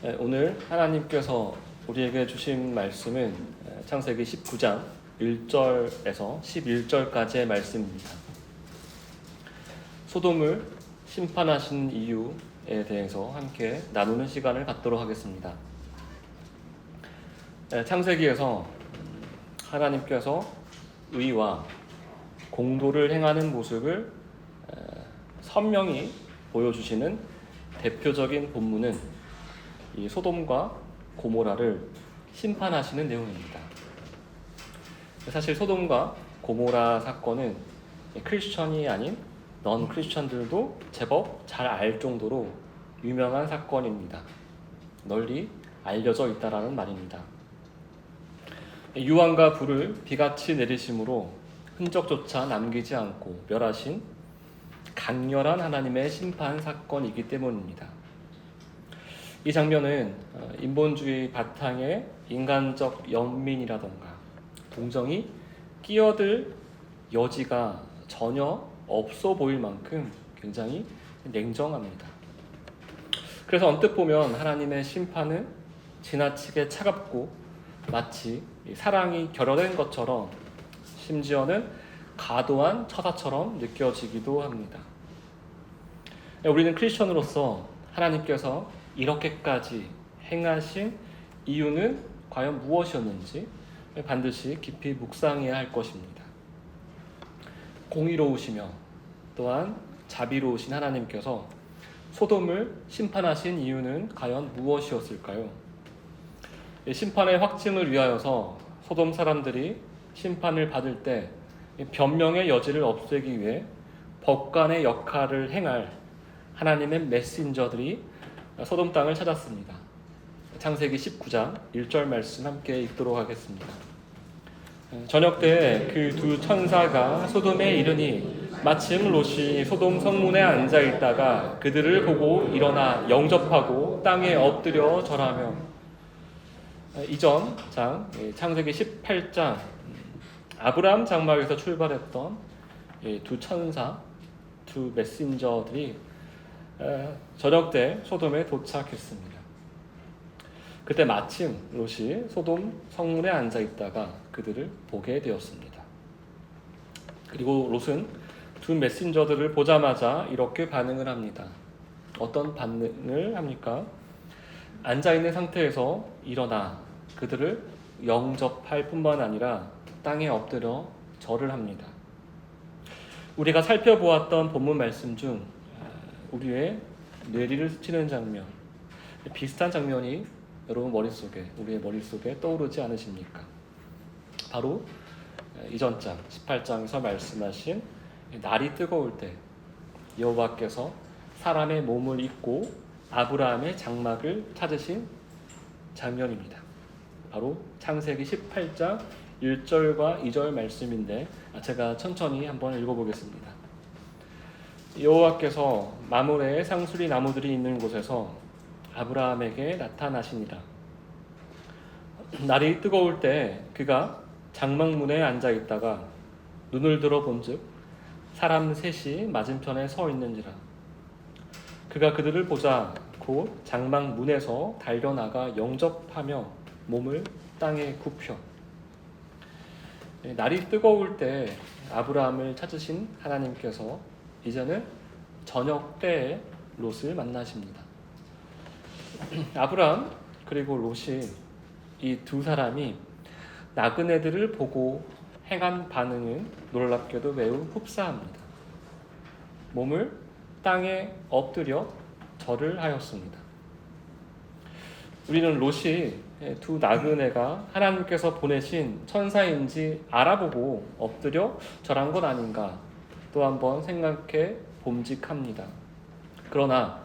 오늘 하나님께서 우리에게 주신 말씀은 창세기 19장 1절에서 11절까지의 말씀입니다. 소돔을 심판하신 이유에 대해서 함께 나누는 시간을 갖도록 하겠습니다. 창세기에서 하나님께서 의와 공도를 행하는 모습을 선명히 보여주시는 대표적인 본문은 이 소돔과 고모라를 심판하시는 내용입니다. 사실 소돔과 고모라 사건은 크리스천이 아닌 넌 크리스천들도 제법 잘 알 정도로 유명한 사건입니다. 널리 알려져 있다라는 말입니다. 유황과 불을 비같이 내리심으로 흔적조차 남기지 않고 멸하신 강렬한 하나님의 심판 사건이기 때문입니다. 이 장면은 인본주의 바탕에 인간적 연민이라던가 동정이 끼어들 여지가 전혀 없어 보일 만큼 굉장히 냉정합니다. 그래서 언뜻 보면 하나님의 심판은 지나치게 차갑고 마치 사랑이 결여된 것처럼 심지어는 과도한 처사처럼 느껴지기도 합니다. 우리는 크리스천으로서 하나님께서 이렇게까지 행하신 이유는 과연 무엇이었는지 반드시 깊이 묵상해야 할 것입니다. 공의로우시며 또한 자비로우신 하나님께서 소돔을 심판하신 이유는 과연 무엇이었을까요? 심판의 확증을 위하여서 소돔 사람들이 심판을 받을 때 변명의 여지를 없애기 위해 법관의 역할을 행할 하나님의 메신저들이 소돔 땅을 찾았습니다. 창세기 19장 1절 말씀 함께 읽도록 하겠습니다. 저녁 때 그 두 천사가 소돔에 이르니 마침 롯이 소돔 성문에 앉아 있다가 그들을 보고 일어나 영접하고 땅에 엎드려 절하며. 이전 장 창세기 18장 아브라함 장막에서 출발했던 두 천사, 두 메신저들이 저녁 때 소돔에 도착했습니다. 그때 마침 롯이 소돔 성문에 앉아 있다가 그들을 보게 되었습니다. 그리고 롯은 두 메신저들을 보자마자 이렇게 반응을 합니다. 어떤 반응을 합니까? 앉아 있는 상태에서 일어나 그들을 영접할 뿐만 아니라 땅에 엎드려 절을 합니다. 우리가 살펴보았던 본문 말씀 중 우리의 뇌리를 스치는 장면, 비슷한 장면이 여러분 우리의 머릿속에 떠오르지 않으십니까? 바로 이전 장 18장에서 말씀하신 날이 뜨거울 때 여호와께서 사람의 몸을 입고 아브라함의 장막을 찾으신 장면입니다. 바로 창세기 18장 1절과 2절 말씀인데 제가 천천히 한번 읽어보겠습니다. 여호와께서 마므레에 상수리 나무들이 있는 곳에서 아브라함에게 나타나시니라. 날이 뜨거울 때 그가 장막문에 앉아 있다가 눈을 들어 본즉 사람 셋이 맞은편에 서 있는지라. 그가 그들을 보자 곧 장막문에서 달려나가 영접하며 몸을 땅에 굽혀. 날이 뜨거울 때 아브라함을 찾으신 하나님께서 이제는 저녁 때에 롯을 만나십니다. 아브라함 그리고 롯이 이 두 사람이 나그네들을 보고 행한 반응은 놀랍게도 매우 흡사합니다. 몸을 땅에 엎드려 절을 하였습니다. 우리는 롯이 두 나그네가 하나님께서 보내신 천사인지 알아보고 엎드려 절한 것 아닌가 또 한번 생각해 봄직합니다. 그러나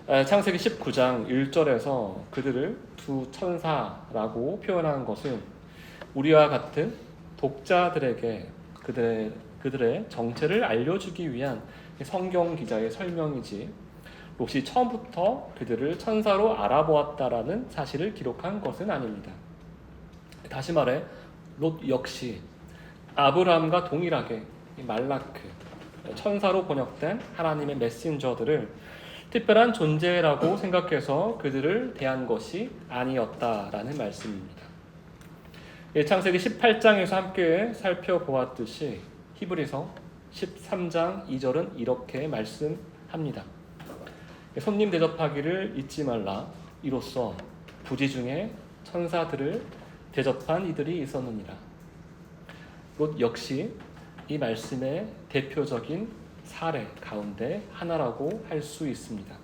창세기 19장 1절에서 그들을 두 천사라고 표현한 것은 우리와 같은 독자들에게 그들의 정체를 알려주기 위한 성경 기자의 설명이지 롯이 처음부터 그들을 천사로 알아보았다라는 사실을 기록한 것은 아닙니다. 다시 말해 롯 역시 아브라함과 동일하게 말라크 천사로 번역된 하나님의 메신저들을 특별한 존재라고 생각해서 그들을 대한 것이 아니었다라는 말씀입니다. 창세기 18장에서 함께 살펴보았듯이 히브리서 13장 2절은 이렇게 말씀합니다. 손님 대접하기를 잊지 말라. 이로써 부지 중에 천사들을 대접한 이들이 있었느니라. 롯 역시 이 말씀의 대표적인 사례 가운데 하나라고 할 수 있습니다.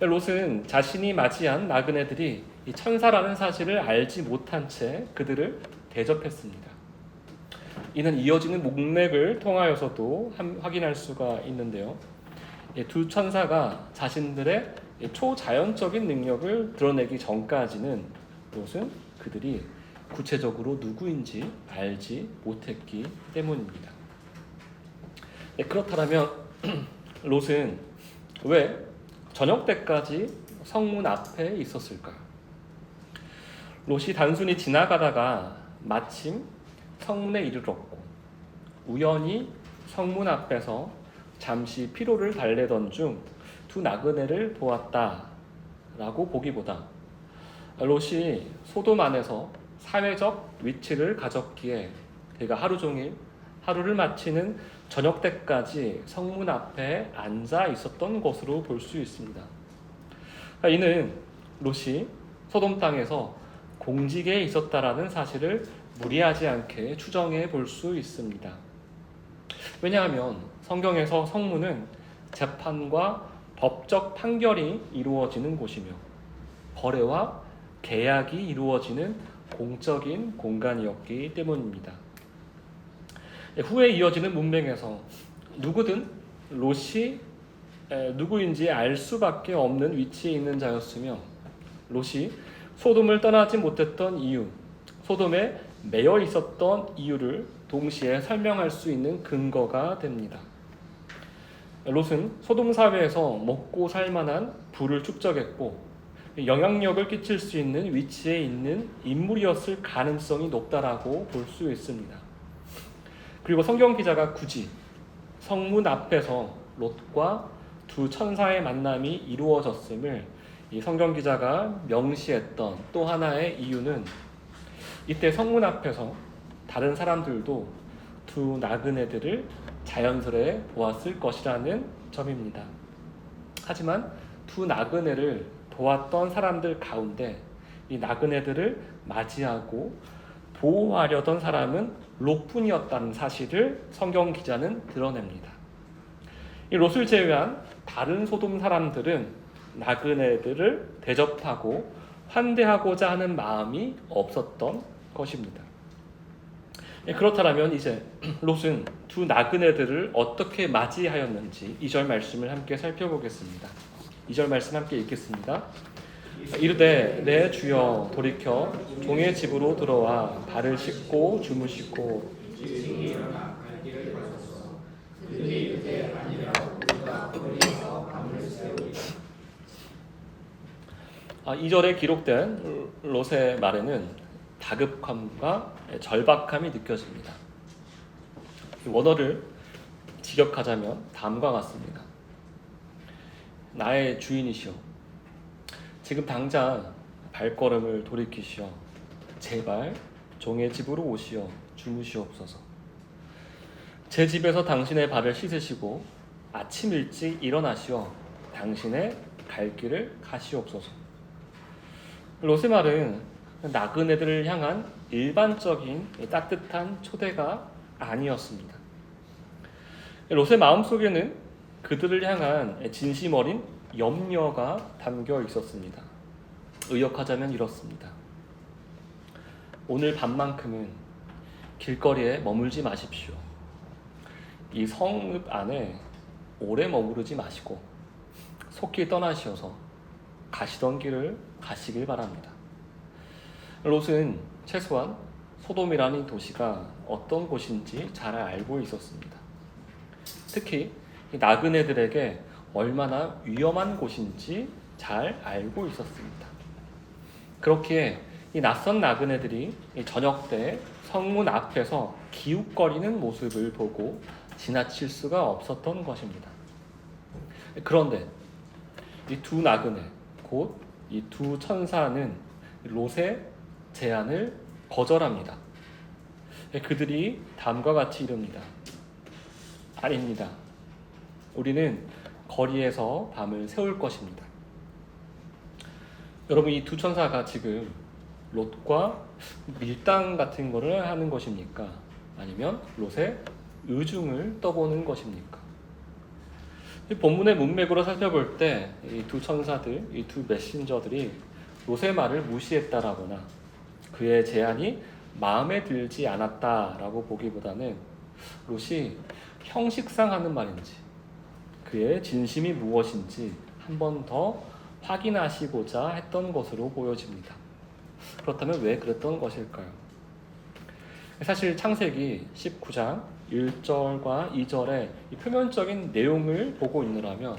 롯은 자신이 맞이한 나그네들이 이 천사라는 사실을 알지 못한 채 그들을 대접했습니다. 이는 이어지는 문맥을 통하여서도 확인할 수가 있는데요. 두 천사가 자신들의 초자연적인 능력을 드러내기 전까지는 롯은 그들이 구체적으로 누구인지 알지 못했기 때문입니다. 그렇다면 롯은 왜 저녁 때까지 성문 앞에 있었을까요? 롯이 단순히 지나가다가 마침 성문에 이르렀고 우연히 성문 앞에서 잠시 피로를 달래던 중 두 나그네를 보았다라고 보기보다 롯이 소돔 안에서 사회적 위치를 가졌기에 그가 하루 종일 하루를 마치는 저녁 때까지 성문 앞에 앉아 있었던 것으로 볼 수 있습니다. 이는 롯이 소돔 땅에서 공직에 있었다라는 사실을 무리하지 않게 추정해 볼 수 있습니다. 왜냐하면 성경에서 성문은 재판과 법적 판결이 이루어지는 곳이며 거래와 계약이 이루어지는 공적인 공간이었기 때문입니다. 후에 이어지는 문맥에서 누구든 롯이 누구인지 알 수밖에 없는 위치에 있는 자였으며 롯이 소돔을 떠나지 못했던 이유, 소돔에 매여 있었던 이유를 동시에 설명할 수 있는 근거가 됩니다. 롯은 소돔 사회에서 먹고 살 만한 부를 축적했고 영향력을 끼칠 수 있는 위치에 있는 인물이었을 가능성이 높다라고 볼 수 있습니다. 그리고 성경 기자가 굳이 성문 앞에서 롯과 두 천사의 만남이 이루어졌음을 이 성경 기자가 명시했던 또 하나의 이유는 이때 성문 앞에서 다른 사람들도 두 나그네들을 자연스레 보았을 것이라는 점입니다. 하지만 두 나그네를 보았던 사람들 가운데 이 나그네들을 맞이하고 보호하려던 사람은 롯뿐이었다는 사실을 성경 기자는 드러냅니다. 이 롯을 제외한 다른 소돔 사람들은 나그네들을 대접하고 환대하고자 하는 마음이 없었던 것입니다. 그렇다면 이제 롯은 두 나그네들을 어떻게 맞이하였는지 2절 말씀을 함께 살펴보겠습니다. 2절 말씀 함께 읽겠습니다. 이르되 내 주여 돌이켜 종의 집으로 들어와 발을 씻고 주무시고 2절에 기록된 롯의 말에는 다급함과 절박함이 느껴집니다. 원어를 직역하자면 다음과 같습니다. 나의 주인이시여, 지금 당장 발걸음을 돌이키시어 제발 종의 집으로 오시어 주무시옵소서. 제 집에서 당신의 발을 씻으시고 아침 일찍 일어나시어 당신의 갈 길을 가시옵소서. 롯의 말은 나그네들을 향한 일반적인 따뜻한 초대가 아니었습니다. 롯의 마음속에는 그들을 향한 진심 어린 염려가 담겨 있었습니다. 의역하자면 이렇습니다. 오늘 밤만큼은 길거리에 머물지 마십시오. 이 성읍 안에 오래 머무르지 마시고 속히 떠나시어서 가시던 길을 가시길 바랍니다. 롯은 최소한 소돔이라는 도시가 어떤 곳인지 잘 알고 있었습니다. 특히 나그네들에게 얼마나 위험한 곳인지 잘 알고 있었습니다. 그렇기에 이 낯선 나그네들이 저녁 때 성문 앞에서 기웃거리는 모습을 보고 지나칠 수가 없었던 것입니다. 그런데 이 두 나그네, 곧 이 두 천사는 롯의 제안을 거절합니다. 그들이 다음과 같이 이릅니다. 아닙니다. 우리는 거리에서 밤을 새울 것입니다. 여러분, 이 두 천사가 지금 롯과 밀당 같은 거를 하는 것입니까? 아니면 롯의 의중을 떠보는 것입니까? 이 본문의 문맥으로 살펴볼 때 이 두 천사들, 이 두 메신저들이 롯의 말을 무시했다라거나 그의 제안이 마음에 들지 않았다라고 보기보다는 롯이 형식상 하는 말인지 그의 진심이 무엇인지 한 번 더 확인하시고자 했던 것으로 보여집니다. 그렇다면 왜 그랬던 것일까요? 사실 창세기 19장 1절과 2절의 이 표면적인 내용을 보고 있느라면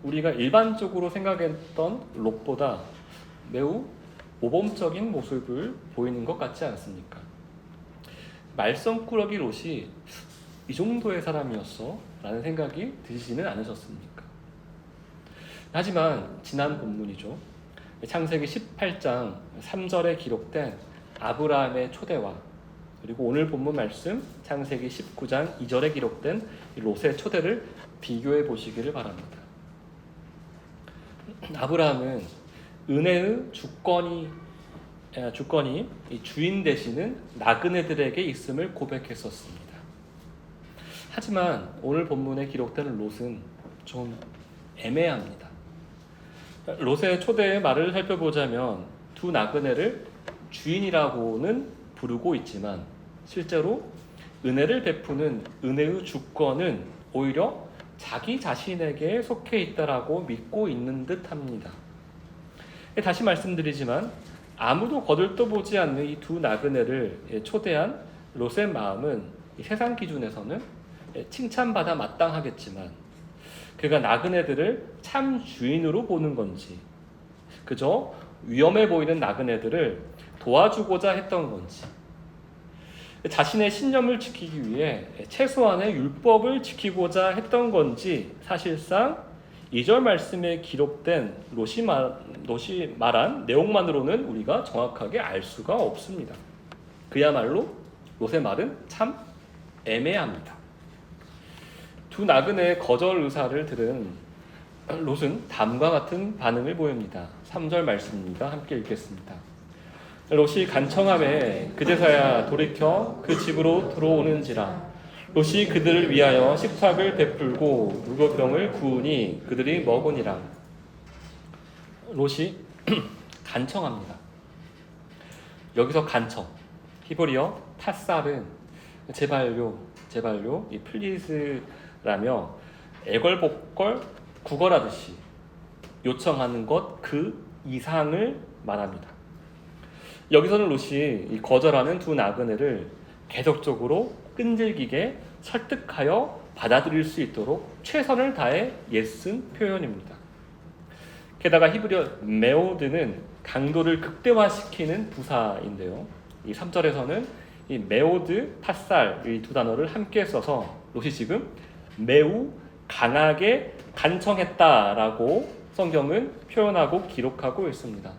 우리가 일반적으로 생각했던 롯보다 매우 모범적인 모습을 보이는 것 같지 않습니까? 말썽꾸러기 롯이 이 정도의 사람이었어? 라는 생각이 드시지는 않으셨습니까? 하지만 지난 본문이죠. 창세기 18장 3절에 기록된 아브라함의 초대와 그리고 오늘 본문 말씀 창세기 19장 2절에 기록된 롯의 초대를 비교해 보시기를 바랍니다. 아브라함은 은혜의 주권이 주인 되시는 나그네들에게 있음을 고백했었습니다. 하지만 오늘 본문에 기록되는 롯은 좀 애매합니다. 롯의 초대의 말을 살펴보자면 두 나그네를 주인이라고는 부르고 있지만 실제로 은혜를 베푸는 은혜의 주권은 오히려 자기 자신에게 속해 있다라고 믿고 있는 듯합니다. 다시 말씀드리지만 아무도 거들떠보지 않는 이 두 나그네를 초대한 롯의 마음은 세상 기준에서는 칭찬받아 마땅하겠지만 그가 나그네들을 참 주인으로 보는 건지 그저 위험해 보이는 나그네들을 도와주고자 했던 건지 자신의 신념을 지키기 위해 최소한의 율법을 지키고자 했던 건지 사실상 2절 말씀에 기록된 롯이 말한 내용만으로는 우리가 정확하게 알 수가 없습니다. 그야말로 롯의 말은 참 애매합니다. 두 나그네의 거절 의사를 들은 롯은 다음과 같은 반응을 보입니다. 3절 말씀입니다. 함께 읽겠습니다. 롯이 간청함에 그제서야 돌이켜 그 집으로 들어오는지라 롯이 그들을 위하여 식탁을 베풀고 무교병을 구우니 그들이 먹으니라. 롯이 간청합니다. 여기서 간청, 히브리어 타살은 제발요, 이 플리즈라며 애걸복걸 구걸하듯이 요청하는 것 그 이상을 말합니다. 여기서는 롯이 거절하는 두 나그네를 계속적으로 끈질기게 설득하여 받아들일 수 있도록 최선을 다해 애쓴 표현입니다. 게다가 히브리어 메오드는 강도를 극대화시키는 부사인데요. 이 3절에서는 이 메오드, 타살 이 두 단어를 함께 써서 롯이 지금 매우 강하게 간청했다라고 성경은 표현하고 기록하고 있습니다.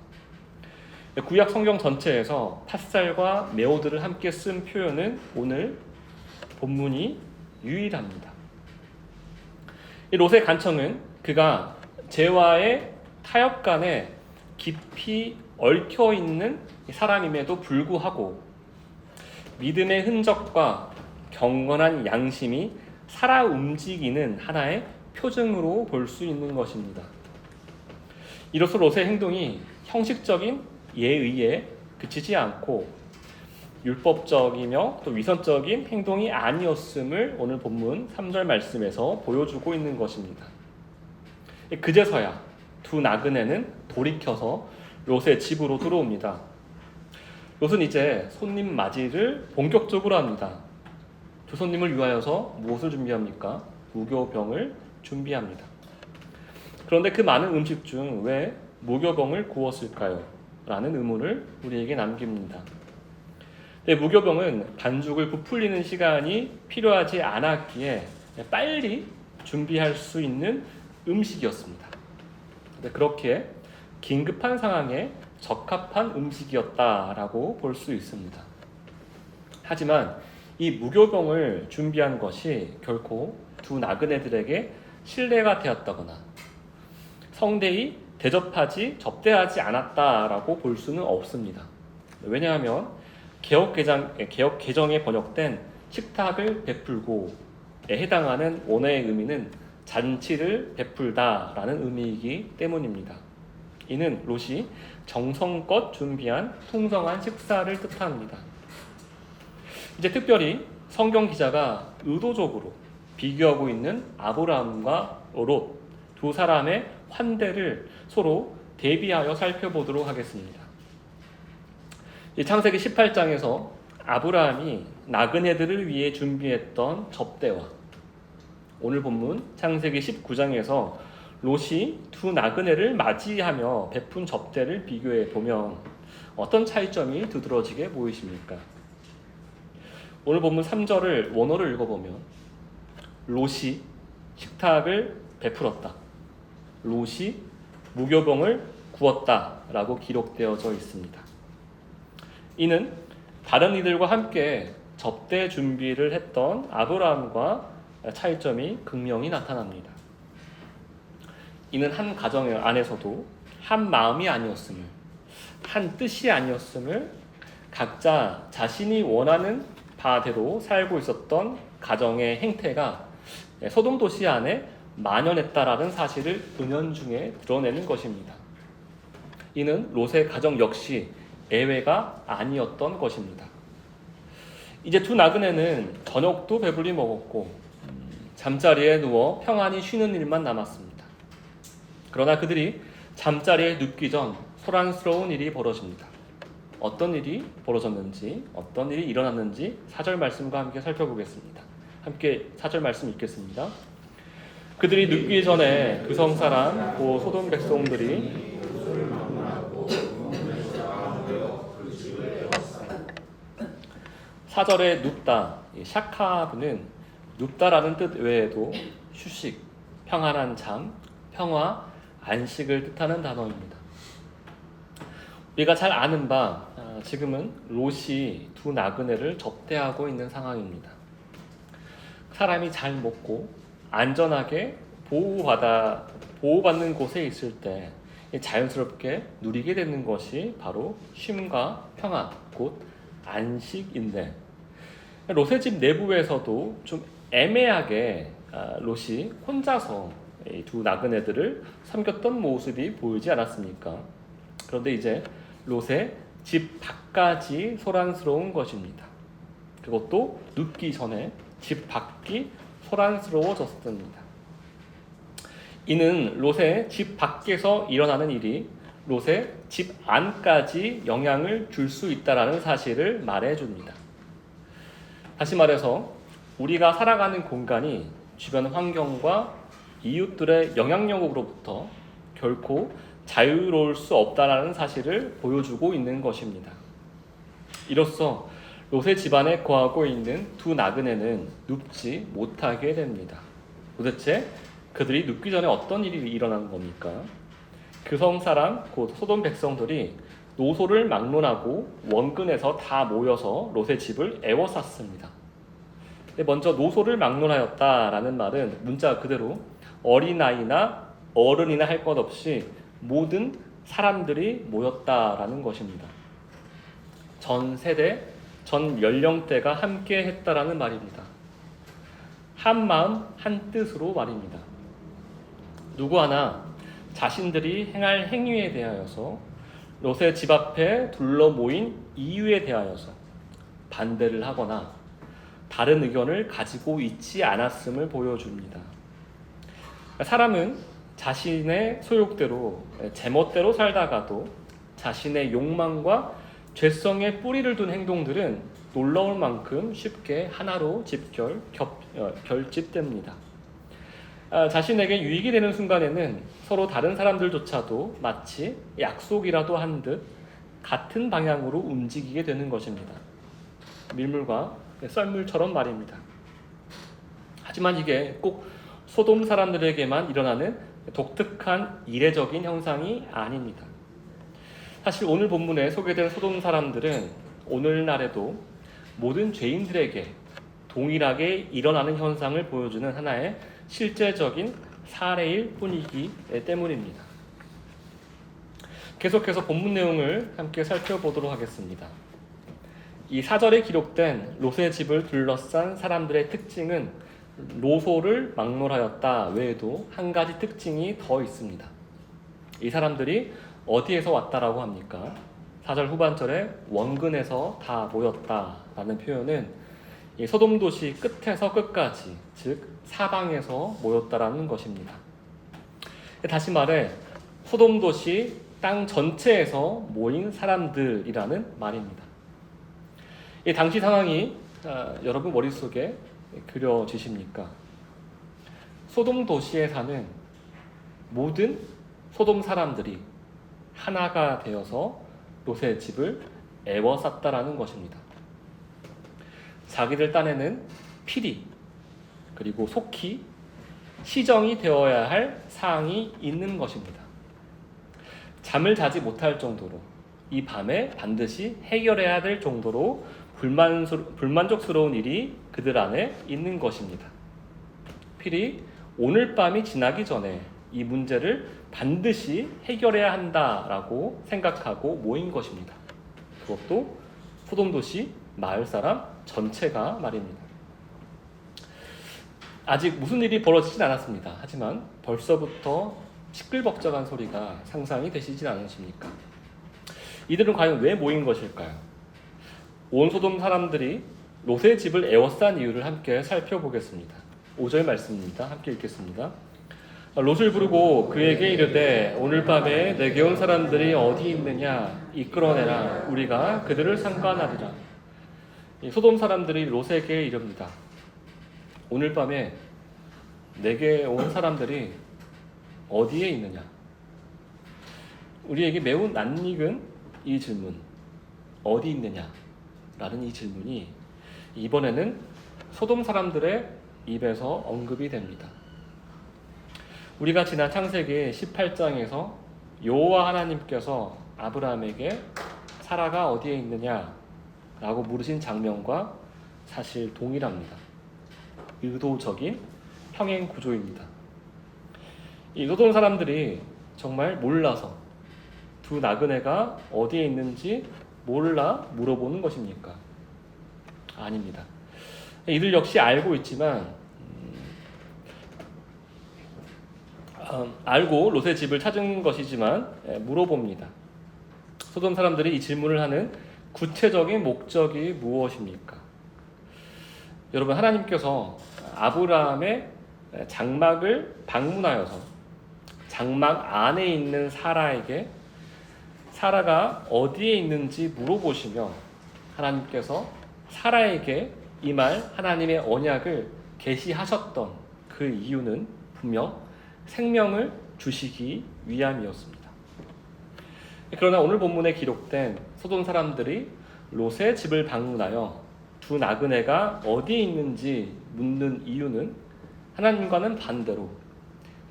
구약 성경 전체에서 타살과 메오드를 함께 쓴 표현은 오늘 본문이 유일합니다. 이 롯의 간청은 그가 죄와의 타협 간에 깊이 얽혀 있는 사람임에도 불구하고 믿음의 흔적과 경건한 양심이 살아 움직이는 하나의 표징으로 볼 수 있는 것입니다. 이로써 롯의 행동이 형식적인 예의에 그치지 않고 율법적이며 또 위선적인 행동이 아니었음을 오늘 본문 3절 말씀에서 보여주고 있는 것입니다. 그제서야 두 나그네는 돌이켜서 롯의 집으로 들어옵니다. 롯은 이제 손님 맞이를 본격적으로 합니다. 두 손님을 위하여서 무엇을 준비합니까? 무교병을 준비합니다. 그런데 그 많은 음식 중 왜 무교병을 구웠을까요? 라는 의문을 우리에게 남깁니다. 무교병은 반죽을 부풀리는 시간이 필요하지 않았기에 빨리 준비할 수 있는 음식이었습니다. 그렇게 긴급한 상황에 적합한 음식이었다라고 볼 수 있습니다. 하지만 이 무교병을 준비한 것이 결코 두 나그네들에게 신뢰가 되었다거나 성대히 접대하지 않았다라고 볼 수는 없습니다. 왜냐하면 개역 개정에 번역된 식탁을 베풀고에 해당하는 원어의 의미는 잔치를 베풀다라는 의미이기 때문입니다. 이는 롯이 정성껏 준비한 풍성한 식사를 뜻합니다. 이제 특별히 성경 기자가 의도적으로 비교하고 있는 아브라함과 롯 두 사람의 환대를 서로 대비하여 살펴보도록 하겠습니다. 창세기 18장에서 아브라함이 나그네들을 위해 준비했던 접대와 오늘 본문 창세기 19장에서 롯이 두 나그네를 맞이하며 베푼 접대를 비교해 보면 어떤 차이점이 두드러지게 보이십니까? 오늘 본문 3절을 원어를 읽어보면 롯이 식탁을 베풀었다. 롯이 무교병을 구웠다 라고 기록되어져 있습니다. 이는 다른 이들과 함께 접대 준비를 했던 아브라함과 차이점이 극명히 나타납니다. 이는 한 가정 안에서도 한 마음이 아니었음을, 한 뜻이 아니었음을 각자 자신이 원하는 바대로 살고 있었던 가정의 행태가 소돔 도시 안에 만연했다라는 사실을 은연중에 드러내는 것입니다. 이는 롯의 가정 역시 예외가 아니었던 것입니다. 이제 두 나그네는 저녁도 배불리 먹었고 잠자리에 누워 평안히 쉬는 일만 남았습니다. 그러나 그들이 잠자리에 눕기 전 소란스러운 일이 벌어집니다. 어떤 일이 벌어졌는지, 어떤 일이 일어났는지 4절 말씀과 함께 살펴보겠습니다. 함께 4절 말씀 읽겠습니다. 그들이 눕기 전에 그 성사람 곧 소돔 백성들이 4절에 눕다, 샤카브는 눕다라는 뜻 외에도 휴식, 평안한 잠, 평화, 안식을 뜻하는 단어입니다. 우리가 잘 아는 바 지금은 롯이 두 나그네를 접대하고 있는 상황입니다. 사람이 잘 먹고 안전하게 보호받는 곳에 있을 때 자연스럽게 누리게 되는 것이 바로 쉼과 평안, 곧 안식인데 롯의 집 내부에서도 좀 애매하게 롯이 혼자서 이 두 나그네들을 섬겼던 모습이 보이지 않았습니까? 그런데 이제 롯의 집 밖까지 소란스러운 것입니다. 그것도 눕기 전에 집 밖이 소란스러워졌습니다. 이는 롯의 집 밖에서 일어나는 일이 롯의 집 안까지 영향을 줄 수 있다는 사실을 말해줍니다. 다시 말해서 우리가 살아가는 공간이 주변 환경과 이웃들의 영향력으로부터 결코 자유로울 수 없다는 사실을 보여주고 있는 것입니다. 이로써 롯의 집안에 거하고 있는 두 나그네는 눕지 못하게 됩니다. 도대체 그들이 눕기 전에 어떤 일이 일어난 겁니까? 그 성 사람 곧 소돔 백성들이 노소를 막론하고 원근에서 다 모여서 롯의 집을 에워쌌습니다. 먼저 노소를 막론하였다라는 말은 문자 그대로 어린아이나 어른이나 할 것 없이 모든 사람들이 모였다라는 것입니다. 전 세대, 전 연령대가 함께 했다라는 말입니다. 한 마음, 한 뜻으로 말입니다. 누구 하나 자신들이 행할 행위에 대하여서 롯의 집 앞에 둘러 모인 이유에 대하여서 반대를 하거나 다른 의견을 가지고 있지 않았음을 보여줍니다. 사람은 자신의 소욕대로 제멋대로 살다가도 자신의 욕망과 죄성에 뿌리를 둔 행동들은 놀라울 만큼 쉽게 하나로 결집됩니다. 자신에게 유익이 되는 순간에는 서로 다른 사람들조차도 마치 약속이라도 한 듯 같은 방향으로 움직이게 되는 것입니다. 밀물과 썰물처럼 말입니다. 하지만 이게 꼭 소돔 사람들에게만 일어나는 독특한 이례적인 현상이 아닙니다. 사실 오늘 본문에 소개된 소돔 사람들은 오늘날에도 모든 죄인들에게 동일하게 일어나는 현상을 보여주는 하나의 실제적인 사례일 뿐이기 때문입니다. 계속해서 본문 내용을 함께 살펴보도록 하겠습니다. 이 사절에 기록된 롯의 집을 둘러싼 사람들의 특징은 로소를 막론하였다 외에도 한 가지 특징이 더 있습니다. 이 사람들이 어디에서 왔다라고 합니까? 4절 후반절에 원근에서 다 모였다라는 표현은 이 소돔 도시 끝에서 끝까지, 즉 사방에서 모였다라는 것입니다. 다시 말해 소돔 도시 땅 전체에서 모인 사람들이라는 말입니다. 이 당시 상황이 여러분 머릿속에 그려지십니까? 소돔 도시에 사는 모든 소돔 사람들이 하나가 되어서 롯의 집을 에워쌌다라는 것입니다. 자기들 딴에는 필히 그리고 속히 시정이 되어야 할 사항이 있는 것입니다. 잠을 자지 못할 정도로 이 밤에 반드시 해결해야 될 정도로 불만족스러운 일이 그들 안에 있는 것입니다. 필히 오늘 밤이 지나기 전에 이 문제를 반드시 해결해야 한다라고 생각하고 모인 것입니다. 그것도 소돔 도시 마을 사람 전체가 말입니다. 아직 무슨 일이 벌어지진 않았습니다. 하지만 벌써부터 시끌벅적한 소리가 상상이 되시진 않으십니까? 이들은 과연 왜 모인 것일까요? 온 소돔 사람들이 롯의 집을 에워싼 이유를 함께 살펴보겠습니다. 5절 말씀입니다. 함께 읽겠습니다. 롯을 부르고 그에게 이르되 오늘 밤에 내게 온 사람들이 어디 있느냐 이끌어내라 우리가 그들을 상관하리라. 소돔 사람들이 롯에게 이릅니다. 오늘 밤에 내게 온 사람들이 어디에 있느냐? 우리에게 매우 낯익은 이 질문, 어디 있느냐? 라는 이 질문이 이번에는 소돔 사람들의 입에서 언급이 됩니다. 우리가 지난 창세기 18장에서 여호와 하나님께서 아브라함에게 사라가 어디에 있느냐? 라고 물으신 장면과 사실 동일합니다. 의도적인 평행 구조입니다. 이 소돔 사람들이 정말 몰라서 두 나그네가 어디에 있는지 몰라 물어보는 것입니까? 아닙니다. 이들 역시 알고 있지만 알고 롯의 집을 찾은 것이지만 물어봅니다. 소돔 사람들이 이 질문을 하는 구체적인 목적이 무엇입니까? 여러분, 하나님께서 아브라함의 장막을 방문하여서 장막 안에 있는 사라에게 사라가 어디에 있는지 물어보시며 하나님께서 사라에게 이 말 하나님의 언약을 계시하셨던 그 이유는 분명 생명을 주시기 위함이었습니다. 그러나 오늘 본문에 기록된 소돔 사람들이 롯의 집을 방문하여 두 나그네가 어디에 있는지 묻는 이유는 하나님과는 반대로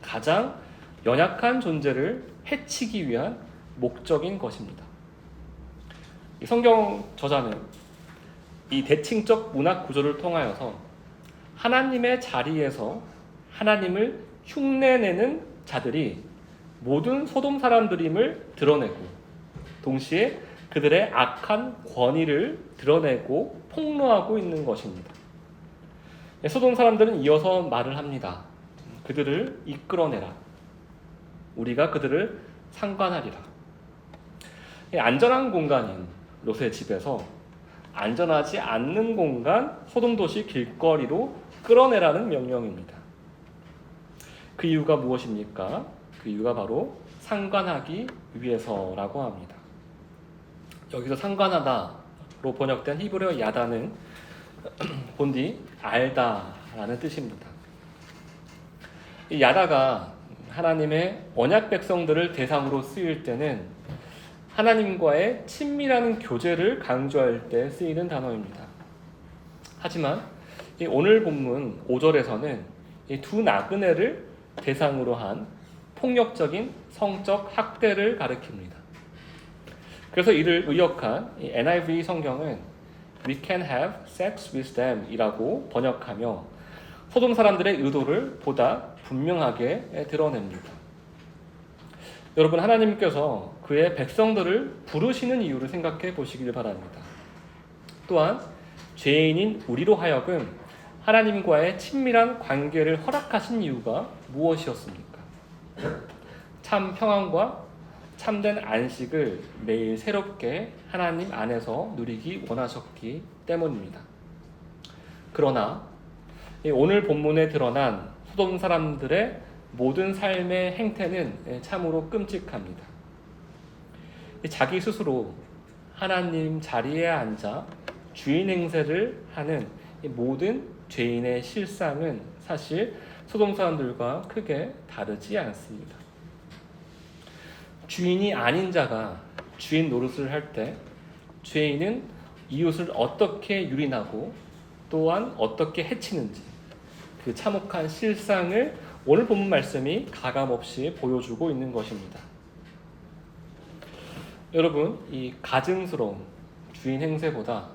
가장 연약한 존재를 해치기 위한 목적인 것입니다. 이 성경 저자는 이 대칭적 문학 구조를 통하여서 하나님의 자리에서 하나님을 흉내내는 자들이 모든 소돔 사람들임을 드러내고 동시에 그들의 악한 권위를 드러내고 폭로하고 있는 것입니다. 소돔 사람들은 이어서 말을 합니다. 그들을 이끌어내라. 우리가 그들을 상관하리라. 안전한 공간인 롯의 집에서 안전하지 않는 공간 소돔 도시 길거리로 끌어내라는 명령입니다. 그 이유가 무엇입니까? 그 이유가 바로 상관하기 위해서라고 합니다. 여기서 상관하다로 번역된 히브리어 야다는 본디 알다라는 뜻입니다. 이 야다가 하나님의 언약 백성들을 대상으로 쓰일 때는 하나님과의 친밀한 교제를 강조할 때 쓰이는 단어입니다. 하지만 오늘 본문 5절에서는 이 두 나그네를 대상으로 한 폭력적인 성적 학대를 가리킵니다. 그래서 이를 의역한 이 NIV 성경은 We can have sex with them 이라고 번역하며 소돔 사람들의 의도를 보다 분명하게 드러냅니다. 여러분, 하나님께서 그의 백성들을 부르시는 이유를 생각해 보시길 바랍니다. 또한 죄인인 우리로 하여금 하나님과의 친밀한 관계를 허락하신 이유가 무엇이었습니까? 참 평안과 참된 안식을 매일 새롭게 하나님 안에서 누리기 원하셨기 때문입니다. 그러나 오늘 본문에 드러난 소돔 사람들의 모든 삶의 행태는 참으로 끔찍합니다. 자기 스스로 하나님 자리에 앉아 주인 행세를 하는 모든 죄인의 실상은 사실 소돔 사람들과 크게 다르지 않습니다. 주인이 아닌 자가 주인 노릇을 할 때 죄인은 이웃을 어떻게 유린하고 또한 어떻게 해치는지 그 참혹한 실상을 오늘 본문 말씀이 가감없이 보여주고 있는 것입니다. 여러분, 이 가증스러운 주인 행세보다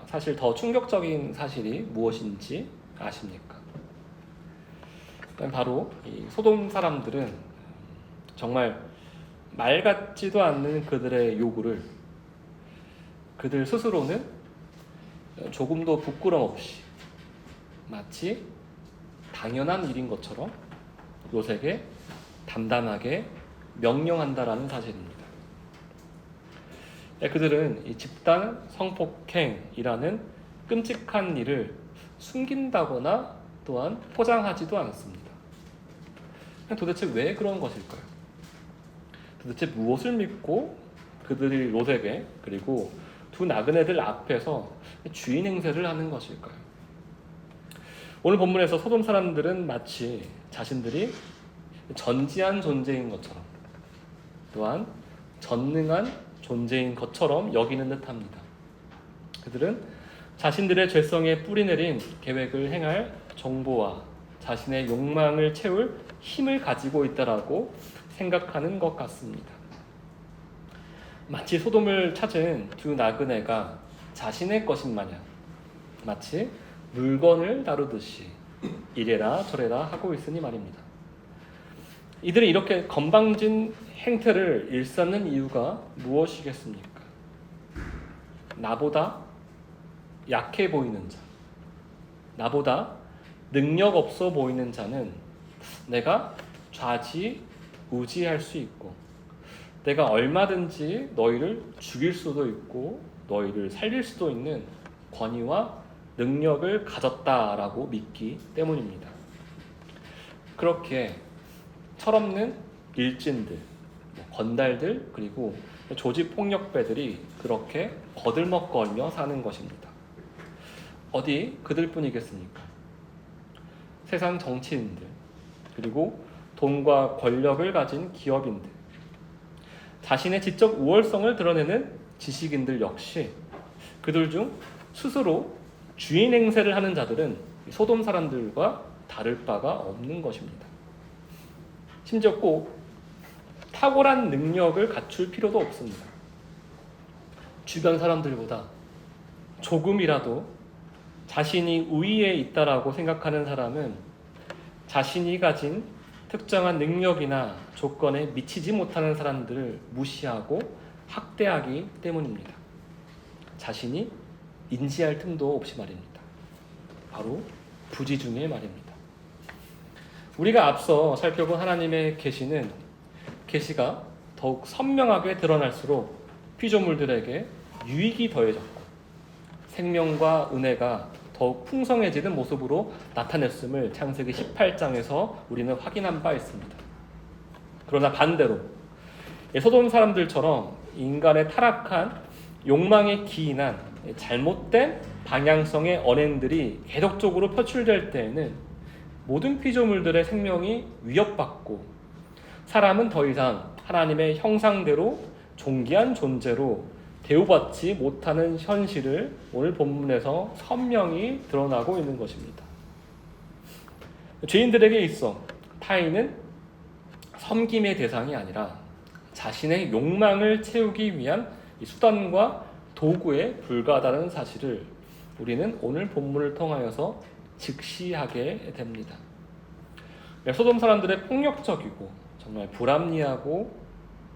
사실 더 충격적인 사실이 무엇인지 아십니까? 바로 이 소돔 사람들은 정말 말 같지도 않는 그들의 요구를 그들 스스로는 조금도 부끄럼 없이 마치 당연한 일인 것처럼 롯에게 담담하게 명령한다라는 사실입니다. 그들은 이 집단 성폭행이라는 끔찍한 일을 숨긴다거나 또한 포장하지도 않습니다. 도대체 왜 그런 것일까요? 도대체 무엇을 믿고 그들이 롯에게 그리고 두 나그네들 앞에서 주인 행세를 하는 것일까요? 오늘 본문에서 소돔 사람들은 마치 자신들이 전지한 존재인 것처럼 또한 전능한 존재인 것처럼 여기는 듯합니다. 그들은 자신들의 죄성에 뿌리내린 계획을 행할 정보와 자신의 욕망을 채울 힘을 가지고 있다라고 생각하는 것 같습니다. 마치 소돔을 찾은 두 나그네가 자신의 것인 마냥 마치 물건을 다루듯이 이래라 저래라 하고 있으니 말입니다. 이들이 이렇게 건방진 행태를 일삼는 이유가 무엇이겠습니까? 나보다 약해 보이는 자, 나보다 능력 없어 보이는 자는 내가 좌지우지할 수 있고 내가 얼마든지 너희를 죽일 수도 있고 너희를 살릴 수도 있는 권위와 능력을 가졌다라고 믿기 때문입니다. 그렇게 철없는 일진들, 건달들 그리고 조직폭력배들이 그렇게 거들먹거리며 사는 것입니다. 어디 그들뿐이겠습니까? 세상 정치인들 그리고 돈과 권력을 가진 기업인들, 자신의 지적 우월성을 드러내는 지식인들 역시 그들 중 스스로 주인 행세를 하는 자들은 소돔 사람들과 다를 바가 없는 것입니다. 심지어 꼭 탁월한 능력을 갖출 필요도 없습니다. 주변 사람들보다 조금이라도 자신이 우위에 있다라고 생각하는 사람은 자신이 가진 특정한 능력이나 조건에 미치지 못하는 사람들을 무시하고 학대하기 때문입니다. 자신이 인지할 틈도 없이 말입니다. 바로 부지 중의 말입니다. 우리가 앞서 살펴본 하나님의 계시가 더욱 선명하게 드러날수록 피조물들에게 유익이 더해졌고 생명과 은혜가 더욱 풍성해지는 모습으로 나타냈음을 창세기 18장에서 우리는 확인한 바 있습니다. 그러나 반대로 소돔 사람들처럼 인간의 타락한 욕망에 기인한 잘못된 방향성의 언행들이 계속적으로 표출될 때에는 모든 피조물들의 생명이 위협받고 사람은 더 이상 하나님의 형상대로 존귀한 존재로 대우받지 못하는 현실을 오늘 본문에서 선명히 드러나고 있는 것입니다. 죄인들에게 있어 타인은 섬김의 대상이 아니라 자신의 욕망을 채우기 위한 이 수단과 도구에 불과하다는 사실을 우리는 오늘 본문을 통하여서 직시하게 됩니다. 소돔 사람들의 폭력적이고 정말 불합리하고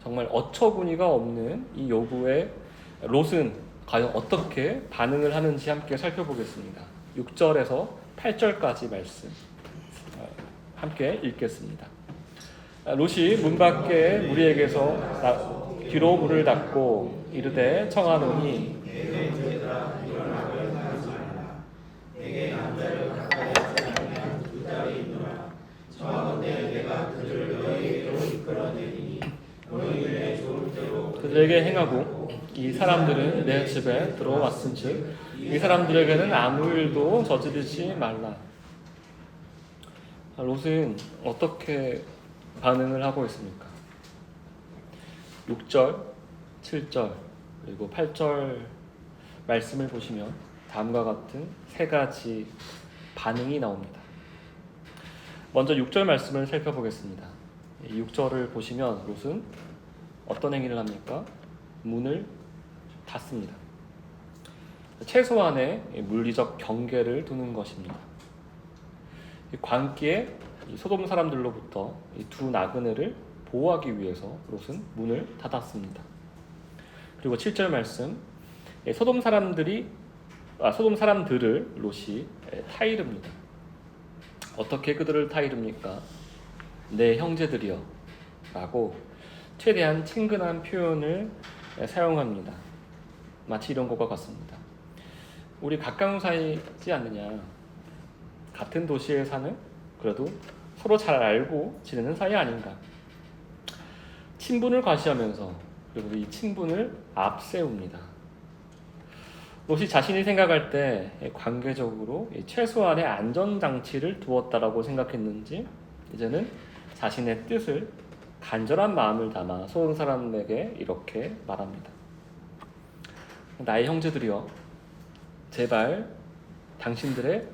정말 어처구니가 없는 이 요구에 롯은 과연 어떻게 반응을 하는지 함께 살펴보겠습니다. 6절에서 8절까지 말씀 함께 읽겠습니다. 롯이 문 밖에 무리에게서 뒤로 문을 닫고 이르되 청하노니 그들에게 행하고 이 사람들은 내 집에 들어왔은즉 이 사람들에게는 아무 일도 저지르지 말라. 롯은 어떻게 반응을 하고 있습니까? 6절, 7절, 그리고 8절 말씀을 보시면 다음과 같은 세 가지 반응이 나옵니다. 먼저 6절 말씀을 살펴보겠습니다. 6절을 보시면 롯은 어떤 행위를 합니까? 문을 닫습니다. 최소한의 물리적 경계를 두는 것입니다. 광기에 소돔 사람들로부터 이 두 나그네를 보호하기 위해서 롯은 문을 닫았습니다. 그리고 7절 말씀, 소돔 사람들을 롯이 타이릅니다. 어떻게 그들을 타이릅니까? 내 형제들이여 라고 최대한 친근한 표현을 사용합니다. 마치 이런 것과 같습니다. 우리 가까운 사이지 않느냐? 같은 도시에 사는 그래도 서로 잘 알고 지내는 사이 아닌가? 친분을 과시하면서 그리고 이 친분을 앞세웁니다. 롯이 자신이 생각할 때 관계적으로 최소한의 안전장치를 두었다라고 생각했는지 이제는 자신의 뜻을 간절한 마음을 담아 소돔 사람에게 이렇게 말합니다. 나의 형제들이여, 제발 당신들의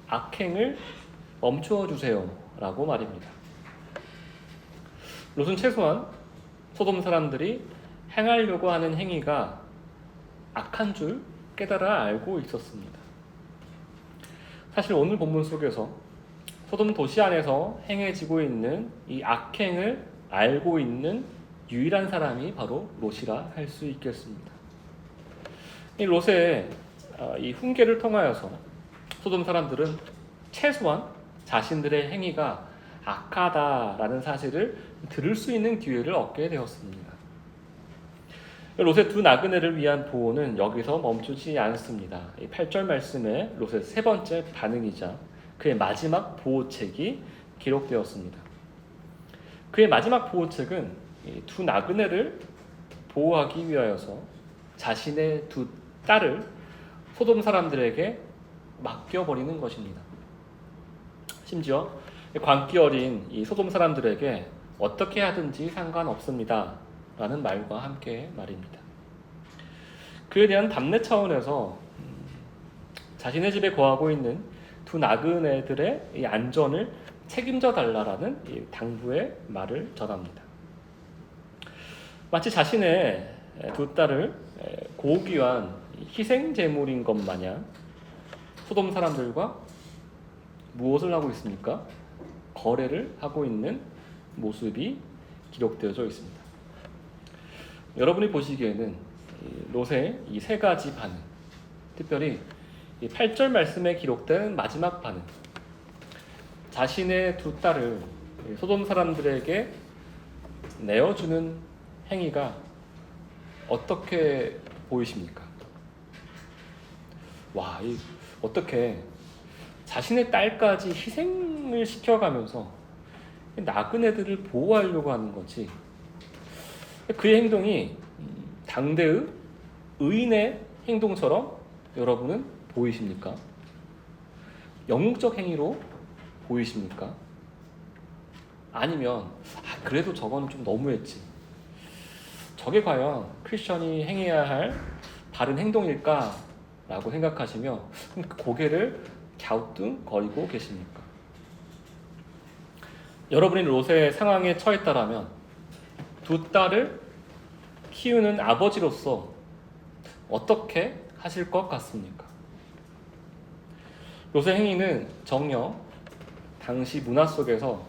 악행을 멈추어 주세요 라고 말입니다. 롯은 최소한 소돔 사람들이 행하려고 하는 행위가 악한 줄 깨달아 알고 있었습니다. 사실 오늘 본문 속에서 소돔 도시 안에서 행해지고 있는 이 악행을 알고 있는 유일한 사람이 바로 롯이라 할 수 있겠습니다. 이 롯의 이 훈계를 통하여서 소돔 사람들은 최소한 자신들의 행위가 악하다라는 사실을 들을 수 있는 기회를 얻게 되었습니다. 롯의 두 나그네를 위한 보호는 여기서 멈추지 않습니다. 이 8절 말씀에 롯의 세 번째 반응이자 그의 마지막 보호책이 기록되었습니다. 그의 마지막 보호책은 두 나그네를 보호하기 위하여서 자신의 두 딸을 소돔 사람들에게 맡겨버리는 것입니다. 심지어 광기 어린 이 소돔 사람들에게 어떻게 하든지 상관없습니다 라는 말과 함께 말입니다. 그에 대한 답례 차원에서 자신의 집에 거하고 있는 두 나그네들의 이 안전을 책임져 달라라는 이 당부의 말을 전합니다. 마치 자신의 두 딸을 고귀한 희생 제물인 것 마냥 소돔 사람들과 무엇을 하고 있습니까? 거래를 하고 있는 모습이 기록되어져 있습니다. 여러분이 보시기에는 롯의 이 세 가지 반응, 특별히 이 8절 말씀에 기록된 마지막 반응, 자신의 두 딸을 소돔 사람들에게 내어주는 행위가 어떻게 보이십니까? 와, 어떻게 자신의 딸까지 희생을 시켜가면서 나그네들을 보호하려고 하는 거지. 그의 행동이 당대의 의인의 행동처럼 여러분은 보이십니까? 영웅적 행위로 보이십니까? 아니면 그래도 저거는 좀 너무했지. 저게 과연 크리스천이 행해야 할 바른 행동일까? 라고 생각하시며 고개를 갸우뚱거리고 계십니까? 여러분이 롯의 상황에 처했다라면 두 딸을 키우는 아버지로서 어떻게 하실 것 같습니까? 롯의 행위는 정녕 당시 문화 속에서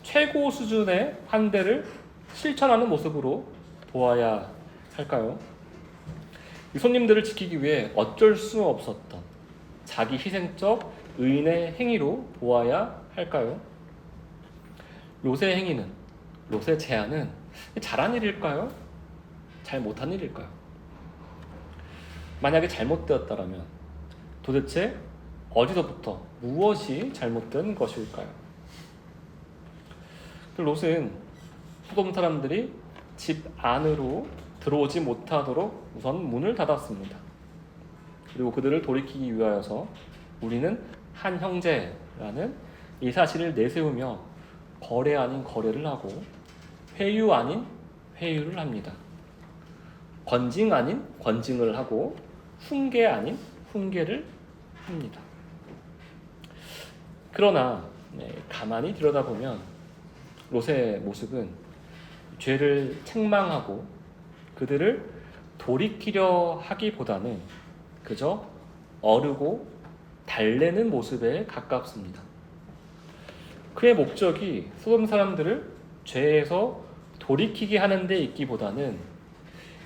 최고 수준의 환대를 실천하는 모습으로 보아야 할까요? 이 손님들을 지키기 위해 어쩔 수 없었던 자기 희생적 의인의 행위로 보아야 할까요? 롯의 행위는, 롯의 제안은 잘한 일일까요? 잘 못한 일일까요? 만약에 잘못되었다면 도대체 어디서부터 무엇이 잘못된 것일까요? 롯은 소돔 사람들이 집 안으로 들어오지 못하도록 우선 문을 닫았습니다. 그리고 그들을 돌이키기 위하여서 우리는 한 형제라는 이 사실을 내세우며 거래 아닌 거래를 하고 회유 아닌 회유를 합니다. 권징 아닌 권징을 하고 훈계 아닌 훈계를 합니다. 그러나 가만히 들여다보면 롯의 모습은 죄를 책망하고 그들을 돌이키려 하기보다는 그저 어르고 달래는 모습에 가깝습니다. 그의 목적이 소돔 사람들을 죄에서 돌이키게 하는 데 있기보다는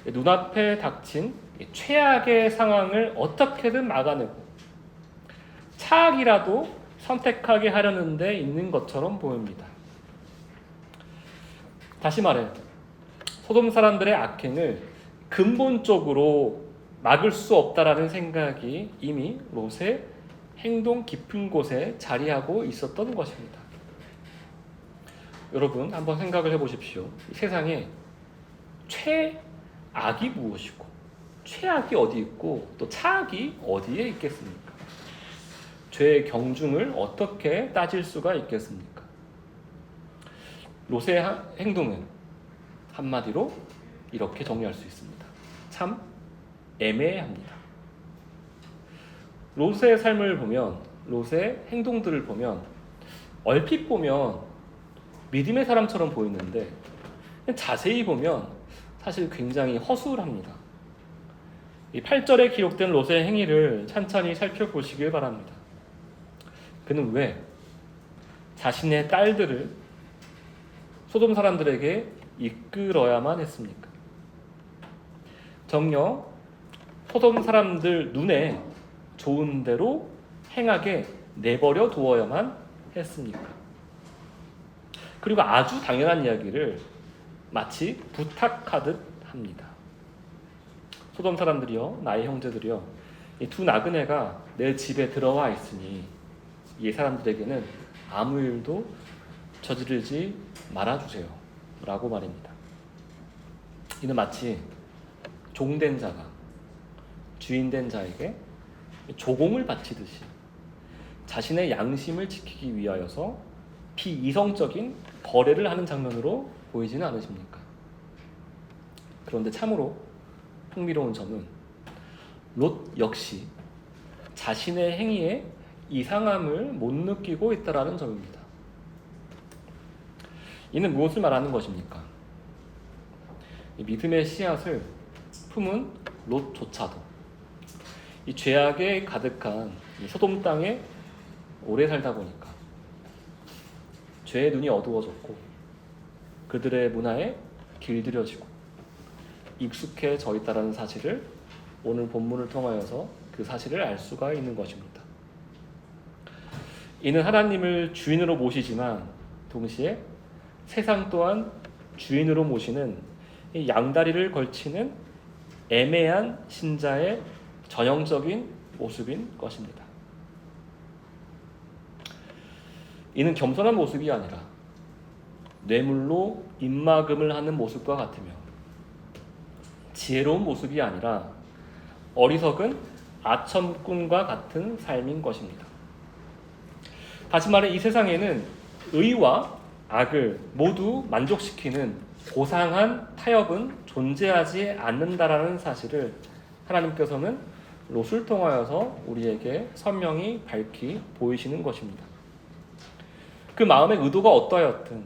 눈앞에 닥친 최악의 상황을 어떻게든 막아내고 차악이라도 선택하게 하려는 데 있는 것처럼 보입니다. 다시 말해 소돔 사람들의 악행을 근본적으로 막을 수 없다라는 생각이 이미 롯의 행동 깊은 곳에 자리하고 있었던 것입니다. 여러분 한번 생각을 해보십시오. 세상에 최악이 무엇이고 최악이 어디 있고 또 차악이 어디에 있겠습니까? 죄의 경중을 어떻게 따질 수가 있겠습니까? 롯의 행동은 한마디로 이렇게 정리할 수 있습니다. 참 애매합니다. 롯의 삶을 보면, 롯의 행동들을 보면 얼핏 보면 믿음의 사람처럼 보이는데 자세히 보면 사실 굉장히 허술합니다. 이 8절에 기록된 롯의 행위를 찬찬히 살펴보시길 바랍니다. 그는 왜 자신의 딸들을 소돔 사람들에게 이끌어야만 했습니까? 정녕 소돔 사람들 눈에 좋은 대로 행하게 내버려 두어야만 했습니까? 그리고 아주 당연한 이야기를 마치 부탁하듯 합니다. 소돔 사람들이여, 나의 형제들이여, 이 두 나그네가 내 집에 들어와 있으니 이 사람들에게는 아무 일도 저지르지 말아주세요 라고 말입니다. 이는 마치 종된 자가 주인된 자에게 조공을 바치듯이 자신의 양심을 지키기 위하여서 비이성적인 거래를 하는 장면으로 보이지는 않으십니까? 그런데 참으로 흥미로운 점은 롯 역시 자신의 행위에 이상함을 못 느끼고 있다는 점입니다. 이는 무엇을 말하는 것입니까? 이 믿음의 씨앗을 품은 롯조차도 이 죄악에 가득한 이 소돔 땅에 오래 살다 보니까 죄의 눈이 어두워졌고 그들의 문화에 길들여지고 익숙해져 있다는 사실을 오늘 본문을 통하여서 그 사실을 알 수가 있는 것입니다. 이는 하나님을 주인으로 모시지만 동시에 세상 또한 주인으로 모시는 이 양다리를 걸치는 애매한 신자의 전형적인 모습인 것입니다. 이는 겸손한 모습이 아니라 뇌물로 입막음을 하는 모습과 같으며 지혜로운 모습이 아니라 어리석은 아첨꾼과 같은 삶인 것입니다. 다시 말해 이 세상에는 의와 악을 모두 만족시키는 고상한 타협은 존재하지 않는다라는 사실을 하나님께서는 롯을 통하여서 우리에게 선명히 밝히 보이시는 것입니다. 그 마음의 의도가 어떠하였든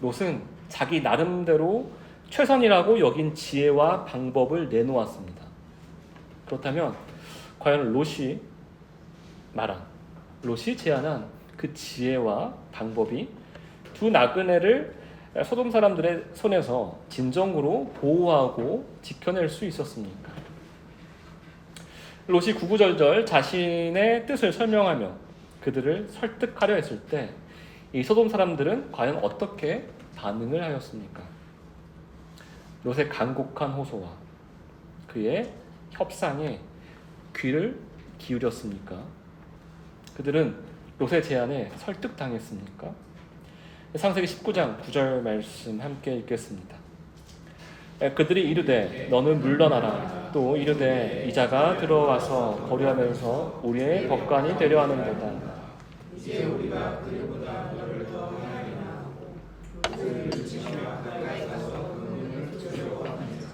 롯은 자기 나름대로 최선이라고 여긴 지혜와 방법을 내놓았습니다. 그렇다면 과연 롯이 제안한 그 지혜와 방법이 두 나그네를 소돔 사람들의 손에서 진정으로 보호하고 지켜낼 수 있었습니까? 롯이 구구절절 자신의 뜻을 설명하며 그들을 설득하려 했을 때 이 소돔 사람들은 과연 어떻게 반응을 하였습니까? 롯의 간곡한 호소와 그의 협상에 귀를 기울였습니까? 그들은 롯의 제안에 설득당했습니까? 창세기 19장 9절 말씀 함께 읽겠습니다. 그들이 이르되 너는 물러나라. 또 이르되 이자가 들어와서 거류하면서 우리의 법관이 되려 하는도다. 이제 우리가 그들보다 너를 더 하나이나 그들을 지키며 가까이 가서 그 문을 두려워 합니다.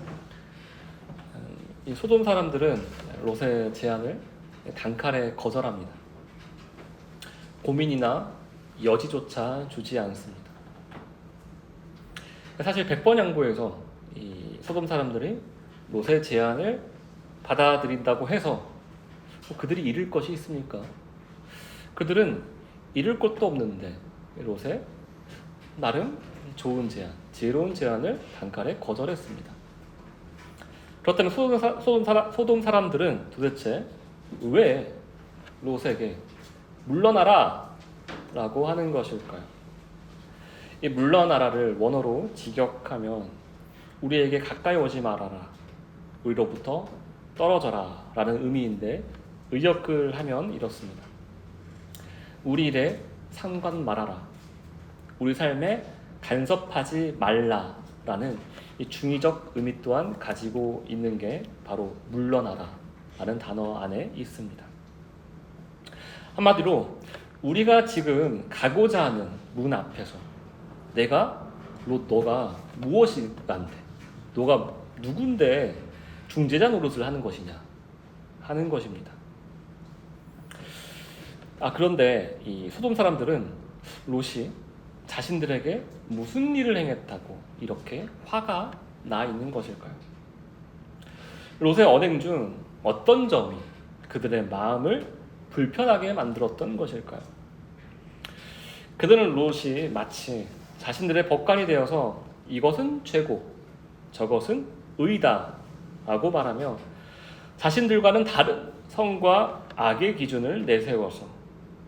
이 소돔 사람들은 롯의 제안을 단칼에 거절합니다. 고민이나 여지조차 주지 않습니다. 사실 100번 양보해서 이 소돔 사람들이 롯의 제안을 받아들인다고 해서 그들이 잃을 것이 있습니까? 그들은 잃을 것도 없는데 롯의 나름 좋은 제안, 지혜로운 제안을 단칼에 거절했습니다. 그렇다면 소돔 사람들은 도대체 왜 롯에게 물러나라 라고 하는 것일까요? 이 물러나라를 원어로 직역하면 우리에게 가까이 오지 말아라, 우리로부터 떨어져라 라는 의미인데 의역을 하면 이렇습니다. 우리 일에 상관 말아라, 우리 삶에 간섭하지 말라 라는 이 중의적 의미 또한 가지고 있는 게 바로 물러나라 라는 단어 안에 있습니다. 한마디로 우리가 지금 가고자 하는 문 앞에서 너가 무엇이 난데, 너가 누군데 중재자 노릇을 하는 것이냐 하는 것입니다. 그런데 이 소돔 사람들은 롯이 자신들에게 무슨 일을 행했다고 이렇게 화가 나 있는 것일까요? 롯의 언행 중 어떤 점이 그들의 마음을 불편하게 만들었던 것일까요? 그들은 롯이 마치 자신들의 법관이 되어서 이것은 죄고 저것은 의다 라고 말하며 자신들과는 다른 선과 악의 기준을 내세워서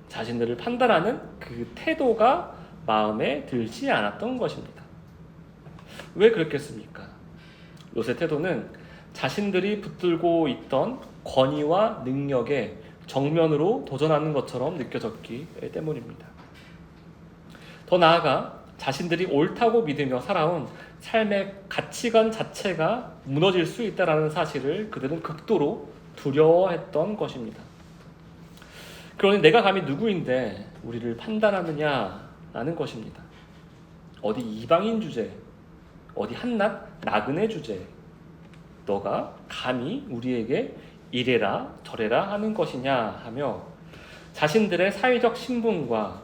자신들을 판단하는 그 태도가 마음에 들지 않았던 것입니다. 왜 그랬겠습니까? 롯의 태도는 자신들이 붙들고 있던 권위와 능력에 정면으로 도전하는 것처럼 느껴졌기 때문입니다. 더 나아가 자신들이 옳다고 믿으며 살아온 삶의 가치관 자체가 무너질 수 있다는 사실을 그들은 극도로 두려워했던 것입니다. 그러니 내가 감히 누구인데 우리를 판단하느냐라는 것입니다. 어디 이방인 주제, 어디 한낱 나그네 주제, 너가 감히 우리에게 이래라 저래라 하는 것이냐 하며 자신들의 사회적 신분과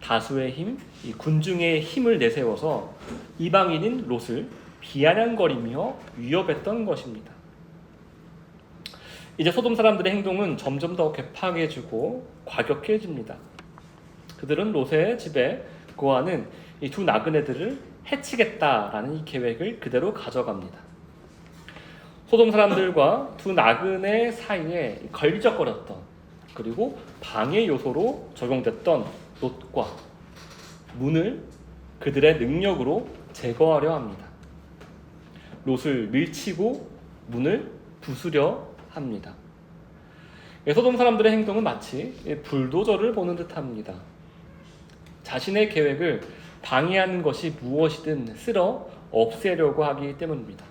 다수의 힘, 이 군중의 힘을 내세워서 이방인인 롯을 비아냥거리며 위협했던 것입니다. 이제 소돔 사람들의 행동은 점점 더 괴팍해지고 과격해집니다. 그들은 롯의 집에 거하는 이 두 나그네들을 해치겠다라는 이 계획을 그대로 가져갑니다. 소돔 사람들과 두 나그네 사이에 걸리적거렸던 그리고 방해 요소로 적용됐던 롯과 문을 그들의 능력으로 제거하려 합니다. 롯을 밀치고 문을 부수려 합니다. 소돔 사람들의 행동은 마치 불도저를 보는 듯합니다. 자신의 계획을 방해하는 것이 무엇이든 쓸어 없애려고 하기 때문입니다.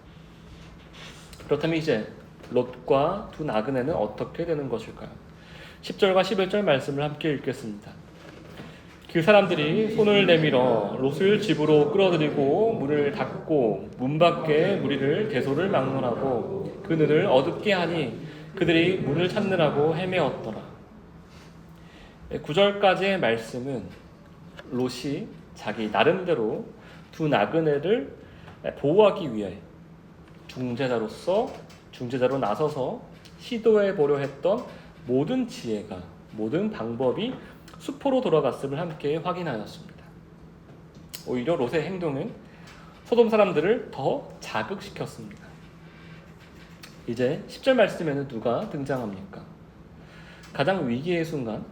그렇다면 이제 롯과 두 나그네는 어떻게 되는 것일까요? 10절과 11절 말씀을 함께 읽겠습니다. 그 사람들이 손을 내밀어 롯을 집으로 끌어들이고 문을 닫고 문 밖에 무리를 대소를 막론하고 그늘을 어둡게 하니 그들이 문을 찾느라고 헤매었더라. 9절까지의 말씀은 롯이 자기 나름대로 두 나그네를 보호하기 위해 중재자로 나서서 시도해 보려 했던 모든 지혜가, 모든 방법이 수포로 돌아갔음을 함께 확인하였습니다. 오히려 롯의 행동은 소돔 사람들을 더 자극시켰습니다. 이제 10절 말씀에는 누가 등장합니까? 가장 위기의 순간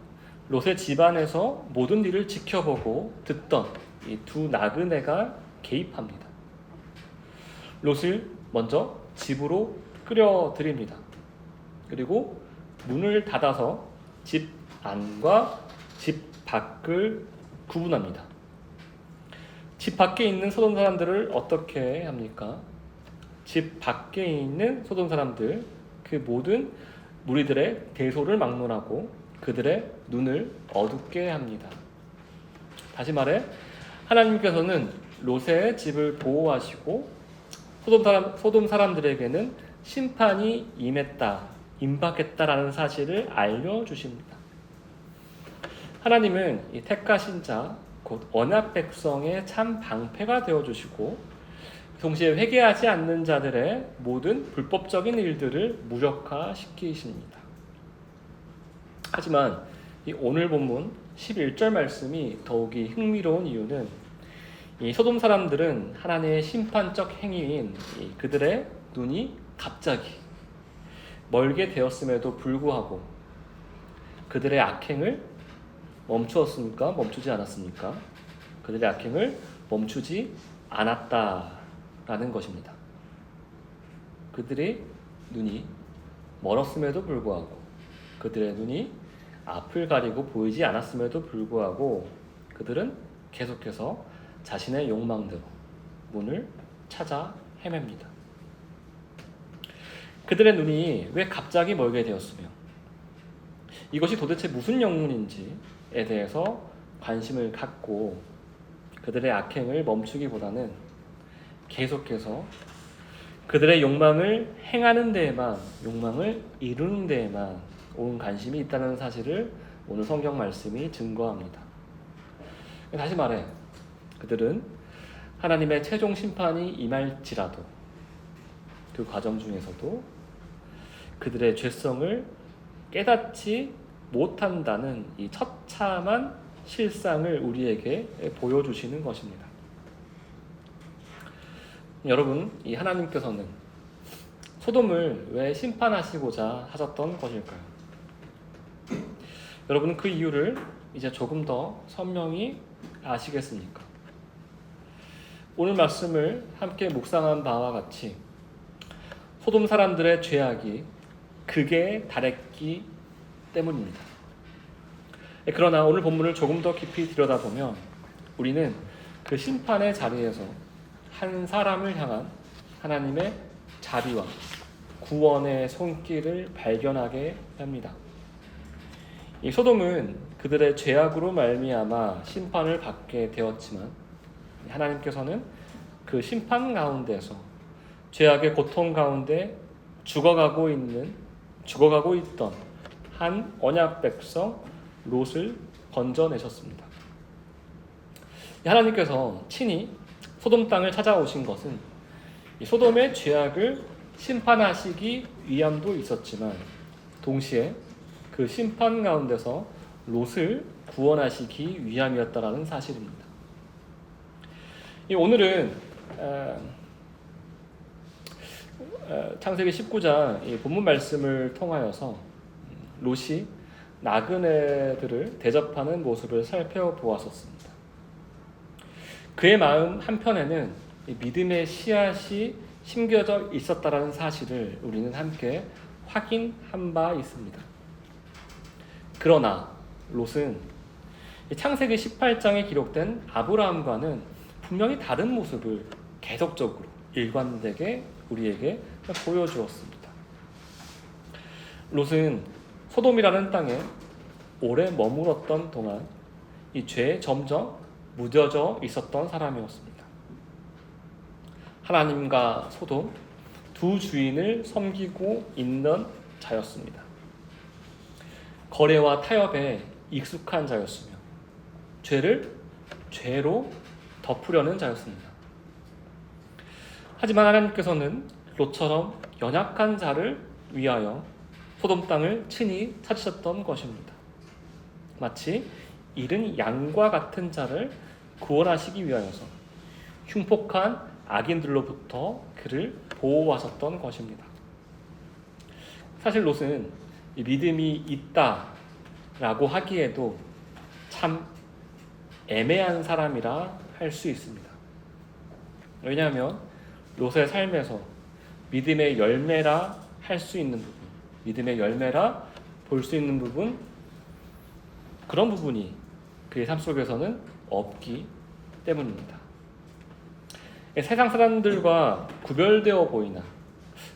롯의 집안에서 모든 일을 지켜보고 듣던 이 두 나그네가 개입합니다. 롯을 먼저 집으로 끌어들입니다. 그리고 문을 닫아서 집 안과 집 밖을 구분합니다. 집 밖에 있는 소돔 사람들을 어떻게 합니까? 집 밖에 있는 소돔 사람들, 그 모든 무리들의 대소를 막론하고 그들의 눈을 어둡게 합니다. 다시 말해 하나님께서는 롯의 집을 보호하시고 소돔 사람들에게는 심판이 임박했다라는 사실을 알려주십니다. 하나님은 이 택하신 자, 곧 언약 백성의 참 방패가 되어주시고 동시에 회개하지 않는 자들의 모든 불법적인 일들을 무력화시키십니다. 하지만 이 오늘 본문 11절 말씀이 더욱이 흥미로운 이유는 이 소돔 사람들은 하나님의 심판적 행위인 그들의 눈이 갑자기 멀게 되었음에도 불구하고 그들의 악행을 멈추었습니까? 멈추지 않았습니까? 그들의 악행을 멈추지 않았다라는 것입니다. 그들의 눈이 멀었음에도 불구하고 그들의 눈이 앞을 가리고 보이지 않았음에도 불구하고 그들은 계속해서 자신의 욕망대로 문을 찾아 헤맵니다. 그들의 눈이 왜 갑자기 멀게 되었으며 이것이 도대체 무슨 영문인지에 대해서 관심을 갖고 그들의 악행을 멈추기보다는 계속해서 그들의 욕망을 행하는 데에만, 욕망을 이루는 데에만 온 관심이 있다는 사실을 오늘 성경 말씀이 증거합니다. 다시 말해 그들은 하나님의 최종 심판이 임할지라도 그 과정 중에서도 그들의 죄성을 깨닫지 못한다는 이 처참한 실상을 우리에게 보여주시는 것입니다. 여러분, 이 하나님께서는 소돔을 왜 심판하시고자 하셨던 것일까요? 여러분, 그 이유를 이제 조금 더 선명히 아시겠습니까? 오늘 말씀을 함께 묵상한 바와 같이 소돔 사람들의 죄악이 극에 달했기 때문입니다. 그러나 오늘 본문을 조금 더 깊이 들여다보면 우리는 그 심판의 자리에서 한 사람을 향한 하나님의 자비와 구원의 손길을 발견하게 합니다. 이 소돔은 그들의 죄악으로 말미암아 심판을 받게 되었지만 하나님께서는 그 심판 가운데서 죄악의 고통 가운데 죽어가고 있던 한 언약 백성 롯을 건져내셨습니다. 하나님께서 친히 소돔 땅을 찾아오신 것은 이 소돔의 죄악을 심판하시기 위함도 있었지만 동시에 그 심판 가운데서 롯을 구원하시기 위함이었다라는 사실입니다. 오늘은 창세기 19장 본문 말씀을 통하여서 롯이 나그네들을 대접하는 모습을 살펴보았었습니다. 그의 마음 한편에는 믿음의 씨앗이 심겨져 있었다라는 사실을 우리는 함께 확인한 바 있습니다. 그러나 롯은 창세기 18장에 기록된 아브라함과는 분명히 다른 모습을 계속적으로 일관되게 우리에게 보여주었습니다. 롯은 소돔이라는 땅에 오래 머물렀던 동안 이 죄에 점점 무뎌져 있었던 사람이었습니다. 하나님과 소돔 두 주인을 섬기고 있는 자였습니다. 거래와 타협에 익숙한 자였으며 죄를 죄로 덮으려는 자였습니다. 하지만 하나님께서는 롯처럼 연약한 자를 위하여 소돔 땅을 친히 찾으셨던 것입니다. 마치 잃은 양과 같은 자를 구원하시기 위하여서 흉폭한 악인들로부터 그를 보호하셨던 것입니다. 사실 롯은 믿음이 있다라고 하기에도 참 애매한 사람이라 할 수 있습니다. 왜냐하면 롯의 삶에서 믿음의 열매라 할 수 있는 부분, 믿음의 열매라 볼 수 있는 부분, 그런 부분이 그의 삶 속에서는 없기 때문입니다. 세상 사람들과 구별되어 보이나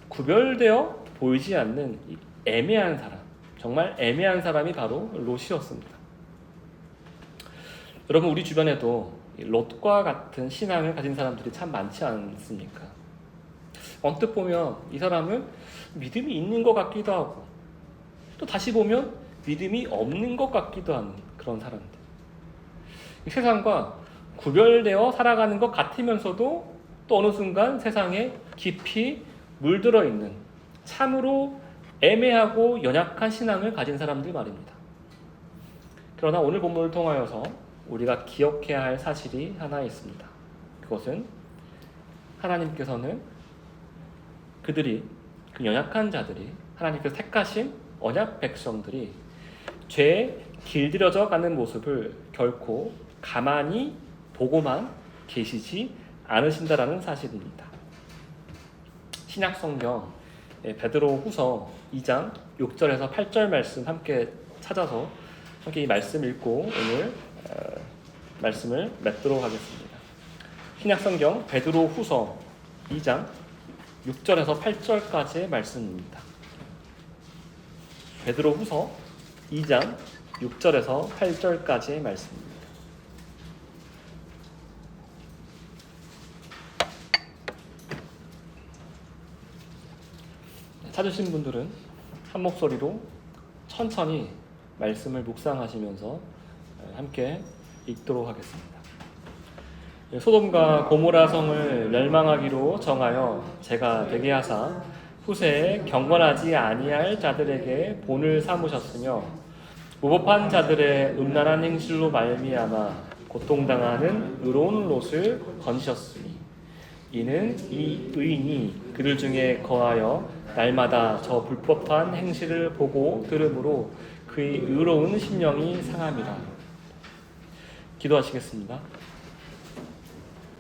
구별되어 보이지 않는 이 애매한 사람, 정말 애매한 사람이 바로 롯이었습니다. 여러분, 우리 주변에도 롯과 같은 신앙을 가진 사람들이 참 많지 않습니까? 언뜻 보면 이 사람은 믿음이 있는 것 같기도 하고, 또 다시 보면 믿음이 없는 것 같기도 하는 그런 사람들. 세상과 구별되어 살아가는 것 같으면서도 또 어느 순간 세상에 깊이 물들어 있는 참으로 애매하고 연약한 신앙을 가진 사람들 말입니다. 그러나 오늘 본문을 통하여서 우리가 기억해야 할 사실이 하나 있습니다. 그것은 하나님께서는 그들이, 그 연약한 자들이, 하나님께서 택하신 언약 백성들이 죄에 길들여져 가는 모습을 결코 가만히 보고만 계시지 않으신다라는 사실입니다. 신약 성경 베드로 후서 2장 6절에서 8절 말씀 함께 찾아서 함께 이 말씀 읽고 오늘 말씀을 맺도록 하겠습니다. 신약 성경 베드로 후서 2장 6절에서 8절까지의 말씀입니다. 베드로 후서 2장 6절에서 8절까지의 말씀입니다. 찾으신 분들은 한 목소리로 천천히 말씀을 묵상하시면서 함께 읽도록 하겠습니다. 소돔과 고모라 성을 멸망하기로 정하여 제가 되게 하사 후세에 경건하지 아니할 자들에게 본을 삼으셨으며 무법한 자들의 음란한 행실로 말미암아 고통당하는 의로운 롯을 건지셨으니 이는 이 의인이 그들 중에 거하여 날마다 저 불법한 행실을 보고 들으므로 그의 의로운 심령이 상함이라. 기도하시겠습니다.